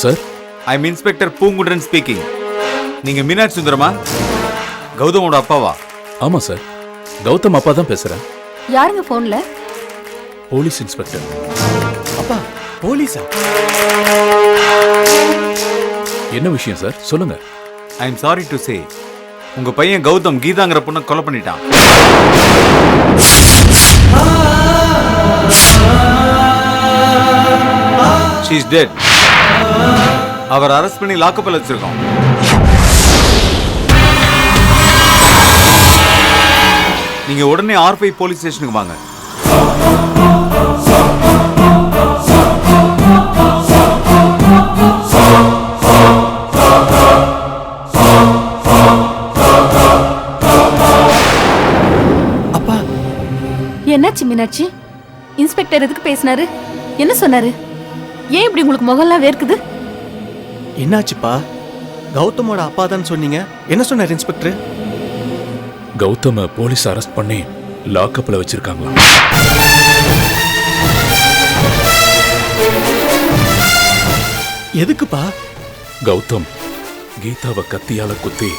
Sir. I am inspector Poongundran speaking. நீங்க மீனாட்சி சுந்தரமா? கௌதமோட அப்பாவா? ஆமா சார், கௌதம் அப்பா தான் பேசுறேன். யாருங்க போன்ல? Police inspector. அப்பா போலீஸா? என்ன விஷயம் சார், சொல்லுங்க. I am sorry to say, உங்க பையன் கௌதம் கீதாங்கிற பொண்ணை கொலை பண்ணிட்டான். She is dead. அவர் அரெஸ்ட் பண்ணி லாக்கப்ல வச்சிருக்கோம். நீங்க உடனே R5 போலீஸ் ஸ்டேஷனுக்கு வாங்க. அப்பா என்னாச்சு மீனாட்சி? இன்ஸ்பெக்டர் எதுக்கு பேசினாரு? என்ன சொன்னாரு? ஏன் இப்படி உங்களுக்கு முகம்லாம் வேர்க்குது? என்னாச்சுப்பா? கௌதமோட அப்பா தான் சொன்னீங்க, என்ன சொன்னார் இன்ஸ்பெக்டர்? கௌதம போலீஸ் அரெஸ்ட் பண்ணி லாக்கப்ல வச்சிருக்காங்களா? எதுக்குப்பா? கௌதம் கீதாவை கத்தியால குத்தி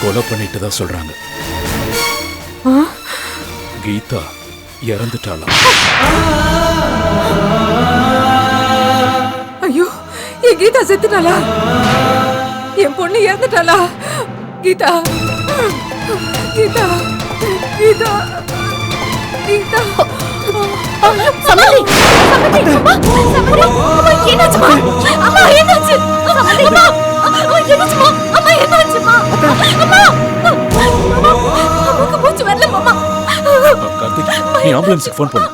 கொலை பண்ணிட்டு தான் சொல்றாங்க. கீதா இறந்துட்டாளாம். ஐயோ, என் கீதா செத்துட்டாளா? என் பொண்ணு இறந்துட்டாளா? கீதா, கீதா, கீதா, கீதா. சமந்தி, சமந்தி, அம்மா, சமந்தி, அம்மா, என்னாச்சுமா? அம்மா, என்னாச்சு? சமந்தி, அம்மா, அம்மா, என்னாச்சுமா? அம்மா, என்னாச்சுமா? அம்மா, அம்மாக்கு மூச்சு வரல, அம்மா. கார்த்திக், நீ ஆம்புலன்ஸுக்கு ஃபோன் பண்ணு.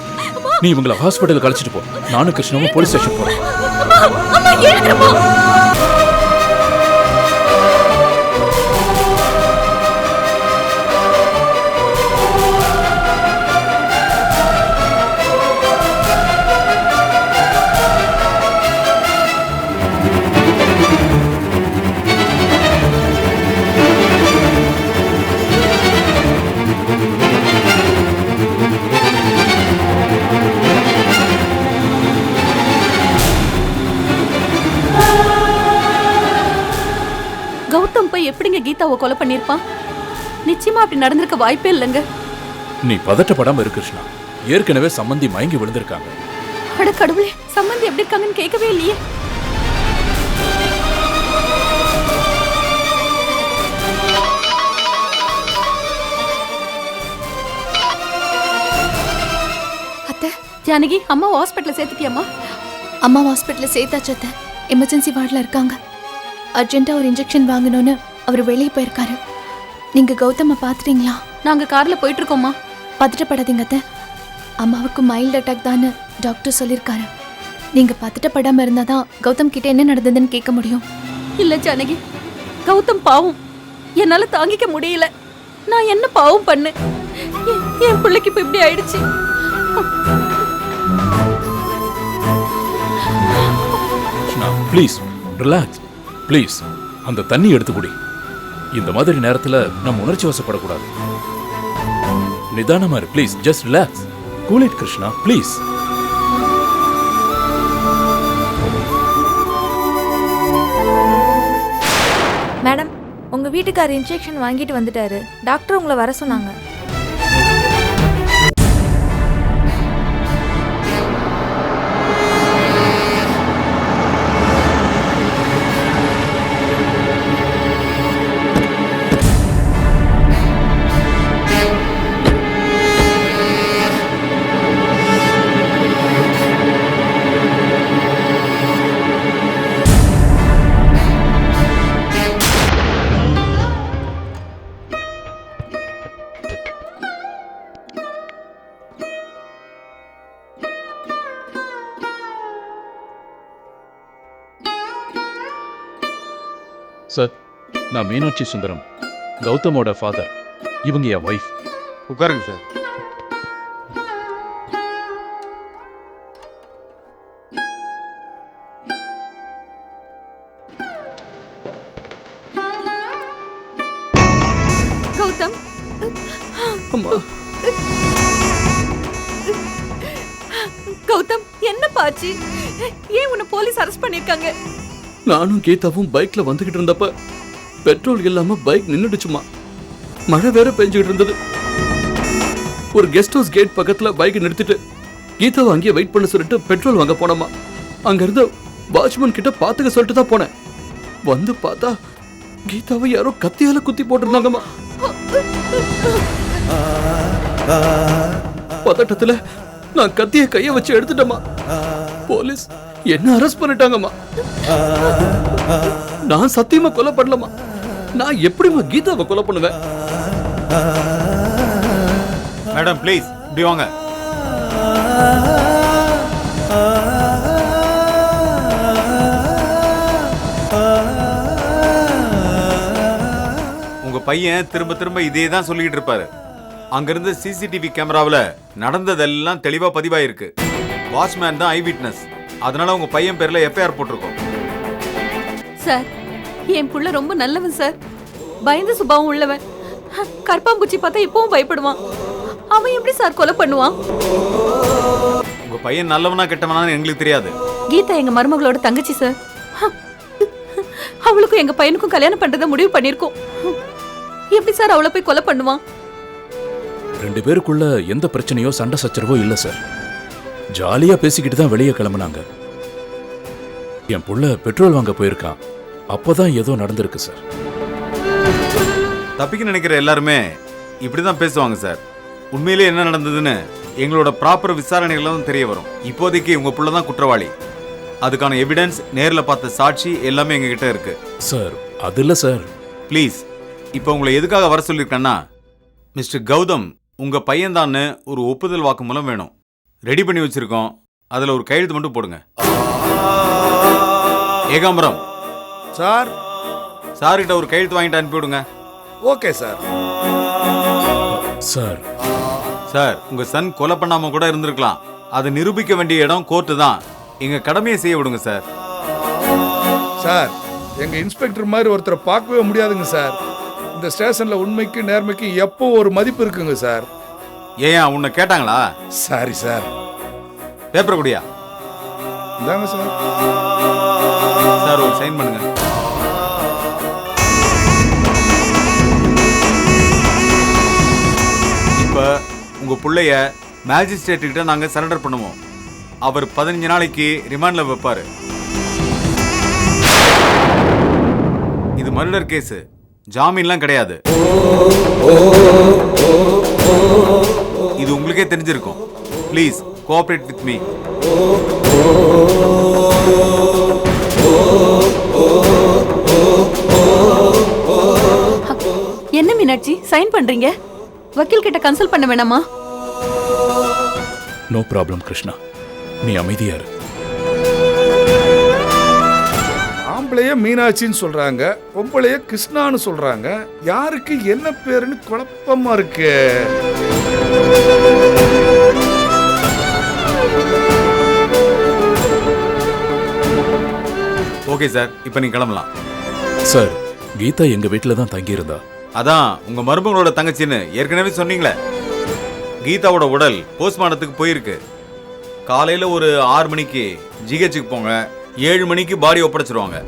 நீ இவங்களை ஹாஸ்பிட்டலுக்கு அழைச்சிட்டு போ. நானும் கிருஷ்ணாவும் போலீஸ் ஸ்டேஷன் போறேன். அம்மா, அம்மா, எழுந்துருமா? கௌதம் போய் எப்படிங்க கீதாவை கொலை பண்ணிருப்பான்? நிச்சயமா அப்படி நடந்திருக்க வாய்ப்பே இல்லைங்க. நீ பதட்டப்படாம இரு கிருஷ்ணா. ஏற்கனவே சம்மந்தி மயங்கி விழுந்திருக்காங்க. அட கடவுளே, சம்பந்தி எப்படி இருக்காங்கன்னு கேட்கவே இல்லையே. அத்தை, ஜானகி, அம்மா ஹாஸ்பிட்டல்ல சேர்த்துட்டியாம்மா? அம்மா ஹாஸ்பிட்டல்ல சேர்த்தாச்சு அத்தை. எமர்ஜென்சி வார்டில் இருக்காங்க. அர்ஜென்ட்டா ஒரு இன்ஜெக்ஷன் வாங்கணும்னு அவர் வெளியே போயிருக்காரு. நீங்க கௌதம பாத்துட்டீங்களா? நாங்க கார்ல போயிட்டு இருக்கோம்மா. பதட்டப்படாதீங்க அத்தை. அம்மாவுக்கு மைல்ட் அட்டாக் தான் டாக்டர் சொல்லியிருக்காரு. நீங்க பதட்டப்படாம இருந்தாதான் கௌதம் கிட்ட என்ன நடந்ததுன்னு கேட்க முடியும். இல்ல ஜானகி, கௌதம் பாவம், என்னால தாங்கிக்க முடியல. நான் என்ன பாவம் பண்ணு? என் பிள்ளைக்கு இப்ப இப்படி ஆயிடுச்சு. Krishna, please relax. ப்ளீஸ் அந்த தண்ணி எடுத்து குடி. இந்த மாதிரி நேரத்துல நம்ம உணர்ச்சி வசப்படக்கூடாது. நிதானமா இரு. Please just relax. Cool it Krishna, please. Madam, உங்க வீட்டுக்காரர் இன்ஜெக்ஷன் வாங்கிட்டு வந்துட்டாரு. டாக்டர் உங்களை வர சொன்னாங்க. சார், நான் மீனாட்சி சுந்தரம், கௌதமோட ஃபாதர். இவங்க என் வைஃப். உட்காருங்க சார். கௌதம், அம்மா, கௌதம், என்ன பாச்சு? ஏன் உன்னை போலீஸ் அரெஸ்ட் பண்ணிருக்காங்க? நானும் கீதாவும் பைக்ல வந்துகிட்டு இருந்தப்ப பெட்ரோல் இல்லாம பைக் நின்னுடுச்சுமா. மழை வேற பெஞ்சுக்கிட்டு இருந்தது. ஒரு கெஸ்ட் ஹவுஸ் கேட் பக்கத்துல பைக் நிறுத்திட்டு கீதாவை அங்கேயே வெயிட் பண்ண சொல்லிட்டு பெட்ரோல் வாங்க போனோமா. அங்க இருந்த வாட்ச்மேன் கிட்ட பாத்துக்க சொல்லிட்டு தான் போனேன். வந்து பார்த்தா கீதாவை யாரோ கத்தியால குத்தி போட்டிருந்தாங்கம்மா. பதட்டத்துல நான் கத்திய கைய வச்சு எடுத்துட்டேம்மா. போலீஸ் என்ன அரெஸ்ட் பண்ணிட்டாங்கம்மா. நான் சத்தியமா கொலை பண்ணலமா. நான் எப்படிமா கீதாவை கொலை பண்ணுவேன்? மேடம் ப்ளீஸ் இப்படி வாங்க. உங்க பையன் திரும்ப திரும்ப இதே தான் சொல்லிட்டு இருப்பாரு. அங்கிருந்து சிசிடிவி கேமராவில் நடந்ததெல்லாம் தெளிவா பதிவாயிருக்கு. வாட்ச்மேன் தான் ஐ விட்னஸ். அதனால உங்க பையன் பேர்ல எஃப்ஐஆர் போட்டிருக்கோம். சார், என் புள்ள ரொம்ப நல்லவன் சார். பயந்த சுபாவம் உள்ளவன். கற்பாம்பூச்சி பார்த்தா இப்பவும் பயப்படுவான். அவன் எப்படி சார் கொலை பண்ணுவான்? உங்க பையன் நல்லவனா கெட்டவனான்னு எங்களுக்கு தெரியாது. கீதா எங்க மருமகளோட தங்கச்சி சார். அவளுக்கும் எங்க பையனுக்கும் கல்யாணம் பண்றத முடிவு பண்ணிருக்கோம். எப்படி சார் அவளை போய் கொலை பண்ணுவான்? ரெண்டு பேருக்குள்ள எந்த பிரச்சனையோ சண்டை சச்சரவோ இல்ல சார். ஜாலியா பேசிக்கிட்டு தான் வெளியே கிளம்புனாங்க. என் புள்ள பெட்ரோல் வாங்க போயிருக்கான். அப்பதான் ஏதோ நடந்திருக்கு சார். தப்பிக்க நினைக்கிற எல்லாருமே இப்படிதான் பேசுவாங்க சார். உண்மையிலே என்ன நடந்ததுன்னு எங்களோட ப்ராப்பர் விசாரணைகள் தான் தெரிய வரும். இப்போதைக்கு உங்க புள்ள தான் குற்றவாளி. அதுக்கான எவிடன்ஸ், நேர்ல பார்த்த சாட்சி எல்லாமே எங்க கிட்ட இருக்கு சார். அது இல்ல சார். ப்ளீஸ், இப்போ உங்களை எதுக்காக வர சொல்லியிருக்கேன்னா, மிஸ்டர் கௌதம் உங்க பையன்தான்னு ஒரு ஒப்புதல் வாக்குமூலம் வேணும். ரெடி பண்ணி வச்சிருக்கோம். அதுல ஒரு கையெழுத்து மட்டும் போடுங்க. ஏகாம்பரம் சார். சார்கிட்ட ஒரு கையெழுத்து வாங்கிட்டு அனுப்பிவிடுங்க. Okay sir. சார், சார், உங்க சன் கொலை பண்ணாம கூட இருந்திருக்கலாம். அதை நிரூபிக்க வேண்டிய இடம் கோர்ட்டு தான். எங்க கடமையை செய்ய விடுங்க சார். சார், எங்க இன்ஸ்பெக்டர் மாதிரி ஒருத்தரை பார்க்கவே முடியாதுங்க சார். இந்த ஸ்டேஷன்ல உண்மைக்கு நேர்மைக்கு எப்போ ஒரு மதிப்பு இருக்குங்க சார். ஏன் உன்னை கேட்டாங்களா? Sorry sir. பேப்பர் குடியா? இந்தாங்க சார். சார் ஒரு சைன் பண்ணுங்க. இப்ப உங்க புள்ளைய மேஜிஸ்ட்ரேட் கிட்ட நாங்க சரண்டர் பண்ணுவோம். அவர் 15 நாளைக்கு ரிமாண்ட்ல வைப்பாரு. இது மர்டர் கேஸ், ஜாமீன்லாம் கிடையாது. இது உங்களுக்கே தெரிஞ்சிருக்கும். Please cooperate with me. என்ன மீனாட்சி சைன் பண்றீங்க? வக்கீல் கிட்ட கன்சல்ட் பண்ண வேணாமா? நோ ப்ராப்ளம் கிருஷ்ணா, நீ அமைதியா இரு. ஆம்பளைய மீனாட்சின்னு சொல்றாங்க, பொம்பளைய கிருஷ்ணான்னு சொல்றாங்க. யாருக்கு என்ன பேருன்னு குழப்பமா இருக்கு. ஓகே சார், இப்போ நீங்க கிளம்பலாம். சார், கீதா எங்க வீட்டுல தான் தங்கி இருந்தா. அதான் உங்க மருமகளோட தங்கச்சின்னு ஏற்கனவே சொன்னீங்களே. கீதாவோட உடல் போஸ்ட்மார்ட்டத்துக்கு போயிருக்கு. காலையில ஒரு 6 மணிக்கு ஜிஹெச்சுக்கு போங்க. 7 மணிக்கு பாடி ஒப்படைச்சிருவாங்க.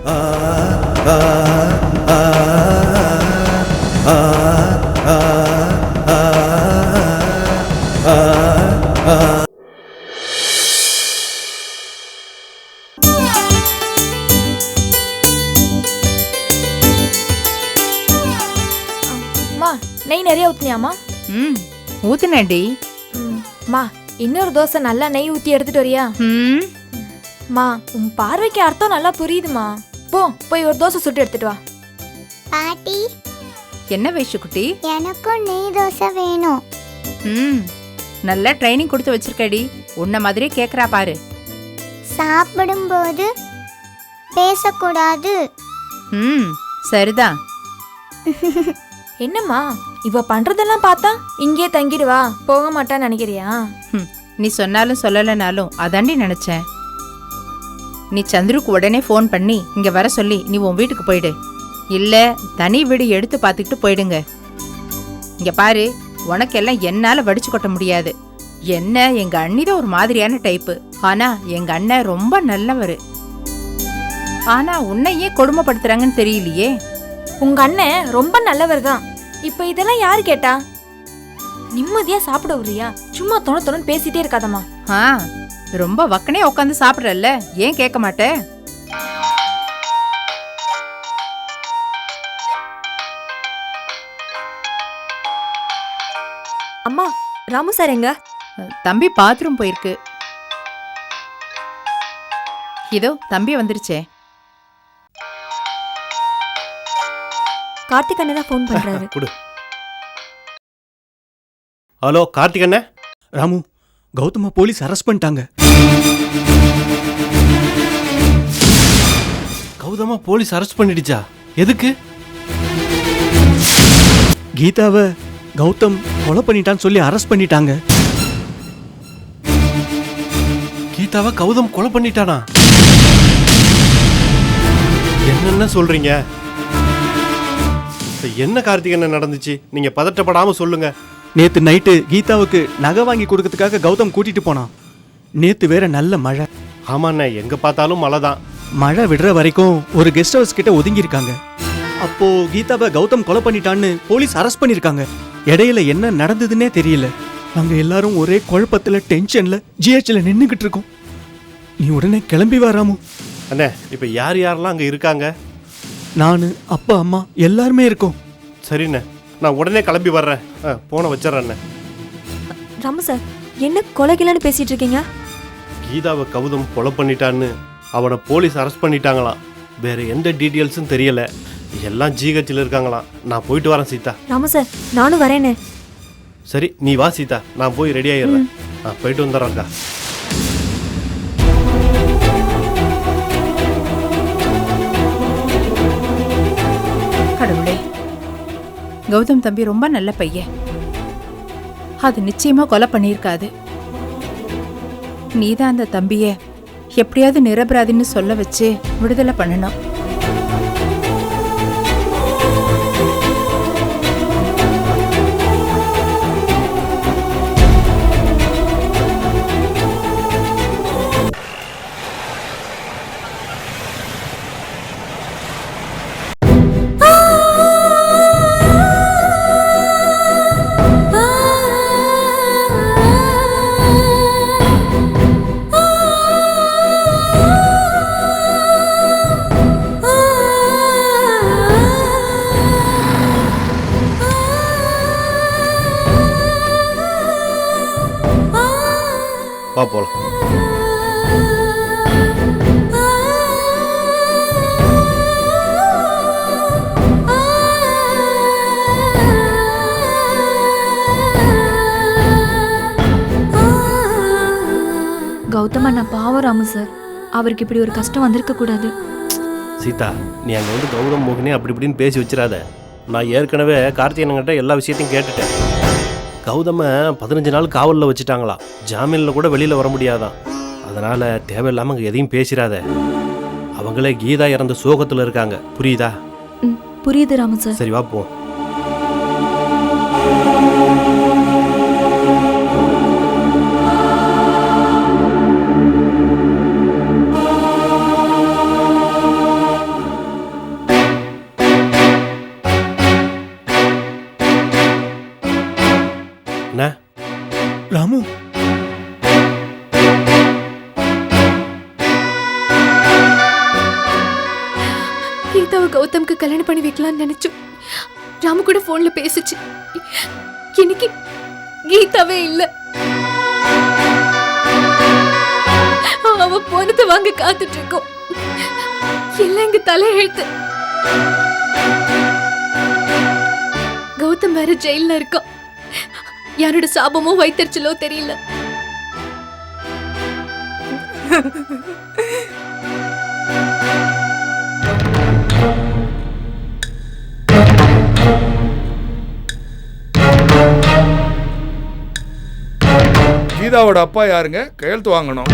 மா, நெய் நிறைய ஊத்துனியாமா? ம், ஊத்துனேடி. மா, இன்னொரு தோசை நல்லா நெய் ஊத்தி எடுத்துட்டு வரியா? ம், மா, உன் பார்வைக்கு அர்த்தம் நல்லா புரியுதுமா. போய் ஒரு தோசை சுட்டு எடுத்துட்டு வா. பாட்டி, என்ன வயசு குட்டி? எனக்கும் நெய் தோசை வேணும். ம், நல்லா ட்ரைனிங் கொடுத்து வச்சிருக்கடி. உன்ன மாதிரியே கேக்குறா பாரு. சாப்பிடும்போது பேசக்கூடாது. ம், சரிதான். என்னம்மா, இவ பண்றதெல்லாம் பார்த்தா இங்கே தங்கிடுவா, போக மாட்டான்னு நினைக்கிறியா? ம், நீ சொன்னாலும் சொல்லலைனாலும் அதாண்டி நினைச்சேன். நீ சந்துருக்கு உடனே ஃபோன் பண்ணி இங்க வர சொல்லி நீ உன் வீட்டுக்கு போயிடு. இல்ல தனி வீடு எடுத்து பார்த்துக்கிட்டு போயிடுங்க. இங்க பாரு, உனக்கெல்லாம் என்னால வடிச்சு கொட்ட முடியாது. என்ன எங்க அண்ணி தான் ஒரு மாதிரியான டைப்பு. ஆனா எங்க அண்ணன் ரொம்ப நல்லவரு. ஆனா உன்னை ஏன் கொடுமைப்படுத்துறாங்கன்னு தெரியலையே. உங்க அண்ணன் ரொம்ப நல்லவர் தான். இப்ப இதெல்லாம் யாரு கேட்டா? நிம்மதியா சாப்பிட விடுறியா? சும்மா தொண பேசிட்டே இருக்காதம்மா. ஆ, ரொம்ப வக்கனே உட்காந்து சாப்பிடுறல்ல, ஏன் கேட்க மாட்டே? அம்மா, ராமு சார் எங்க? தம்பி பாத்ரூம் போயிருக்கு. இதோ தம்பி வந்துருச்சே. கார்த்திக் அண்ணன் தான் ஃபோன் பண்றாரு. கொடு. ஹலோ கார்த்திக் அண்ணே. ராமு, கௌதம போலீஸ் அரெஸ்ட் பண்ணிட்டாங்க. கௌதமா போலீஸ் அரெஸ்ட் பண்ணிடுச்சா? எதுக்கு? கீதாவை கௌதம் கொலை பண்ணிட்டான்னு சொல்லி அரெஸ்ட் பண்ணிட்டாங்க. கீதாவை கௌதம் கொலை பண்ணிட்டானா? என்னென்ன சொல்றீங்க? என்ன கார்த்திக் என்ன நடந்துச்சு? நீங்க பதட்டப்படாம சொல்லுங்க. நேத்து நைட்டு கீதாவுக்கு நகை வாங்கி கொடுக்கறதுக்காக கௌதம் கூட்டிட்டு போனான். நேத்து வேற நல்ல மழை. ஆமாண்ணே, எங்க பார்த்தாலும் மழை தான். மழை விடுற வரைக்கும் ஒரு கெஸ்ட் ஹவுஸ் கிட்ட ஒதுங்கி இருக்காங்க. அப்போ கீதாவை கௌதம் கொலை பண்ணிட்டான்னு போலீஸ் அரெஸ்ட் பண்ணிருக்காங்க. இடையில என்ன நடந்ததுன்னே தெரியல. நாங்க எல்லாரும் ஒரே குழப்பத்துல டென்ஷன்ல ஜிஹெச்ல நின்னுகிட்டு இருக்கோம். நீ உடனே கிளம்பி வா ராமு. அண்ணே, இப்ப யார் யாரெல்லாம் அங்க இருக்காங்க? நானு, அப்பா, அம்மா எல்லாருமே இருக்கோம். சரிண்ணே, நான் உடனே கிளம்பி வர்றேன். போன வச்சிடறேண்ணே. ராமு சார், என்ன கொலைகிலன்னு பேசிட்டு இருக்கீங்க? கீதாவை கௌதம் கொலை பண்ணிட்டான்னு அவனை போலீஸ் அரெஸ்ட் பண்ணிட்டாங்களாம். வேற எந்த டீட்டெயில்ஸும் தெரியல. எல்லாம் ஜிஹெச்சில் இருக்காங்களாம். நான் போயிட்டு வரேன் சீதா. ராமு சார், நானும் வரேனே. சரி, நீ வா சீதா, நான் போய் ரெடி ஆயிடுறேன். போயிட்டு வந்துடுறேன்க்கா. கடவுளே, கௌதம் தம்பி ரொம்ப நல்ல பையன். அது நிச்சயமா கொலை பண்ணியிருக்காது. நீதான் அந்த தம்பிய எப்படியாவது நிரபராதின்னு சொல்ல வச்சு விடுதலை பண்ணணும். வா போலாம். கௌதம் அண்ணா பாவம் ராமு சார். அவருக்கு இப்படி ஒரு கஷ்டம் வந்திருக்க கூடாது. சீதா, நீ அங்கே வந்து கௌதம் மோகினி அப்படி இப்படின்னு பேசி வச்சிடாத. நான் ஏற்கனவே கார்த்திகேயன்கிட்ட எல்லா விஷயத்தையும் கேட்டுட்டேன். கௌதம 15 நாள் காவலில் வச்சுட்டாங்களாம். ஜாமீனில் கூட வெளியில் வர முடியாதான். அதனால் தேவையில்லாமல் அங்கே எதையும் பேசிடாத. அவங்களே கீதா இறந்த சோகத்தில் இருக்காங்க. புரியுதா? புரியுது ராமு சார். சரி, வா போ. ராமு, கீதாவை கௌதம்க்கு கல்யாணம் பண்ணி வைக்கலாம்னு நினைச்சோம். ராமு கூட போன்ல பேசிச்சு. இன்னைக்கு கீதாவே இல்ல. அவ போனதை வாங்க காத்துட்டு இருக்கோம். எல்லாம் எங்க தலையெழுத்து. கௌதம் வேற ஜெயில இருக்கோம். யாரோட சாபமோ வைத்தறிச்சலோ தெரியல. கீதாவோட அப்பா யாருங்க? கையெழுத்து வாங்கணும்.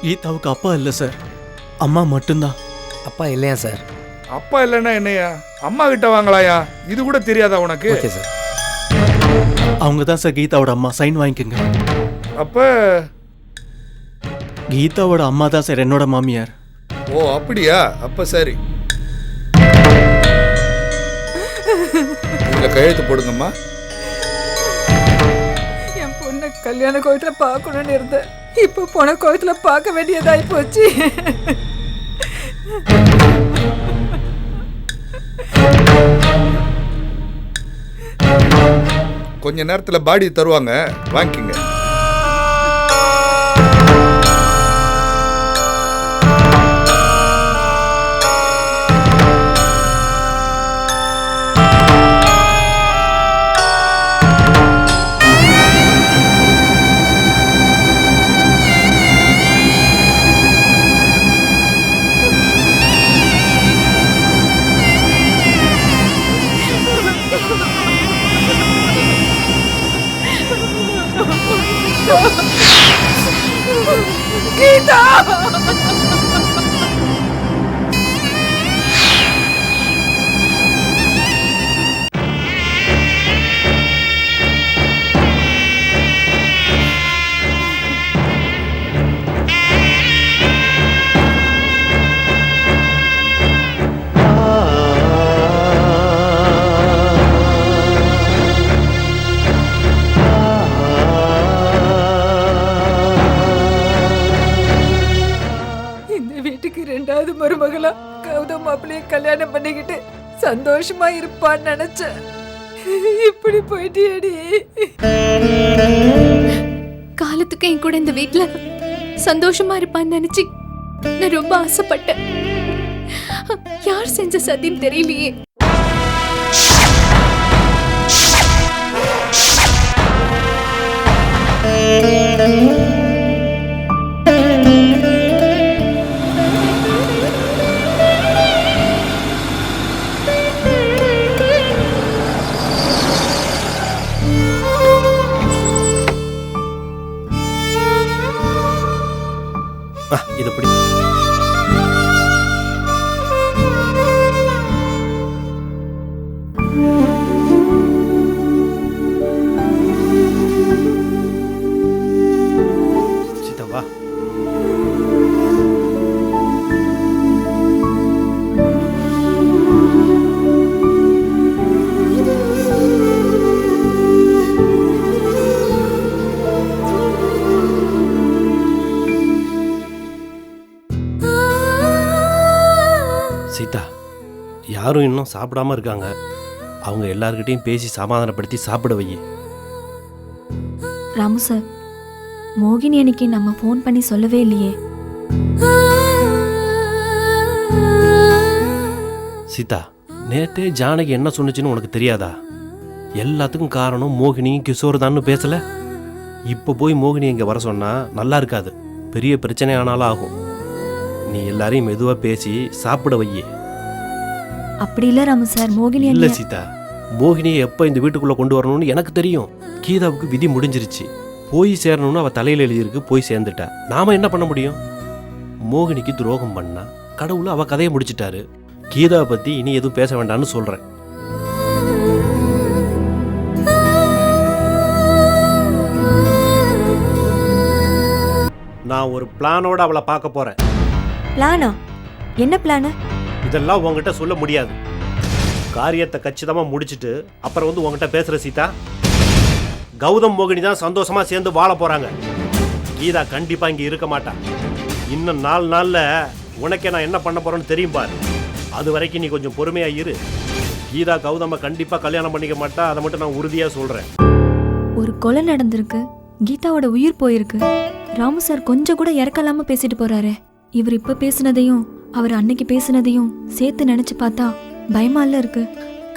கீதாவுக்கு அப்பா இல்லை சார், அம்மா மட்டும்தான். அப்பா இல்லையா சார்? அப்பா இல்லைன்னா என்னையா? அம்மா கிட்ட வாங்கலாயா? இது கூட தெரியாதா உனக்கு? Okay sir. அவங்க தான் சார் கீதாவோட அம்மா. சைன் வாங்கிக்கோங்க. அப்ப கீதாவோட அம்மா தான் சார் என்னோட மாமியார். ஓ அப்படியா? அப்ப சரி, இதுல கையெழுத்து போடுங்கம்மா. என் பொண்ணை கல்யாண கோயத்துல பார்க்கணும்னு இருந்தேன், இப்போ போன கோயத்துல பார்க்க வேண்டியதாகி போச்சு. கொஞ்ச நேரத்துல பாடி தருவாங்க, வாங்கிக்கங்க. கீதா, ரெண்டாவது மருமகளா கௌதம் மாப்பிள்ளைய கல்யாணம் பண்ணிக்கிட்டு சந்தோஷமா இருப்பான்னு நினைச்சேன். இப்படி போயிட்டியடி. காலத்துக்கு என் கூட இந்த வீட்ல சந்தோஷமா இருப்பான்னு நினைச்சு நான் ரொம்ப ஆசைப்பட்டேன். யார் செஞ்ச சதின்னு தெரியலையே. இது எப்படி? சீதா வா. சீதா, யாரும் இன்னும் சாப்பிடாம இருக்காங்க. அவங்க எல்லார்கிட்டையும் பேசி சமாதானப்படுத்தி சாப்பிட வை. ராமு சார், மோகினி அன்னைக்கு நம்ம ஃபோன் பண்ணி சொல்லவே இல்லையே. சீதா, நேத்தே ஜானகி என்ன சொன்னுச்சுன்னு உனக்கு தெரியாதா? எல்லாத்துக்கும் காரணம் மோகினியும் கிஷோர் தான்னு பேசல. இப்போ போய் மோகினி இங்கே வர சொன்னா நல்லா இருக்காது, பெரிய பிரச்சனை ஆனாலும் ஆகும். நீ எல்லாரையும் மெதுவாக பேசி சாப்பிட வை. அப்படி இல்லை ராமு சார், மோகினி இல்லை சீதா, மோகினியை எப்போ இந்த வீட்டுக்குள்ளே கொண்டு வரணும்னு எனக்கு தெரியும். கீதாவுக்கு விதி முடிஞ்சிருச்சு, போய் சேரணும்னு அவள் தலையில் எழுதியிருக்கு, போய் சேர்ந்துட்டா. நாம் என்ன பண்ண முடியும்? மோகினிக்கு துரோகம் பண்ணா கடவுள் அவள் கதையை முடிச்சிட்டாரு. கீதாவை பற்றி இனி எதுவும் பேச வேண்டாம்னு சொல்கிறேன். நான் ஒரு பிளானோட அவளை பார்க்க போகிறேன். பிளானா? என்ன பிளானு? இதெல்லாம் உங்ககிட்ட சொல்ல முடியாது. காரியத்தை கச்சிதமாக முடிச்சுட்டு அப்புறம் வந்து உங்ககிட்ட பேசுகிற சீதா. கௌதம் மோகினி தான் சந்தோஷமாக சேர்ந்து வாழ போகிறாங்க. கீதா கண்டிப்பாக இங்கே இருக்க மாட்டான். இன்னும் 4 நாளில் உனக்கே நான் என்ன பண்ண போகிறேன்னு தெரியும் பாரு. அது வரைக்கும் நீ கொஞ்சம் பொறுமையாக இரு. கீதா கௌதமை கண்டிப்பாக கல்யாணம் பண்ணிக்க மாட்டா, அதை மட்டும் நான் உறுதியாக சொல்கிறேன். ஒரு கொலை நடந்திருக்கு, கீதாவோட உயிர் போயிருக்கு. ராமு சார் கொஞ்சம் கூட இறக்கலாம பேசிட்டு போறாரு. இவர் இப்ப பேசினதையும் அவர் அன்னைக்கு பேசினதையும் சேர்த்து நினைச்சு பார்த்தா பயமால இருக்கு.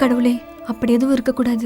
கடவுளே, அப்படி எதுவும் இருக்கக்கூடாது.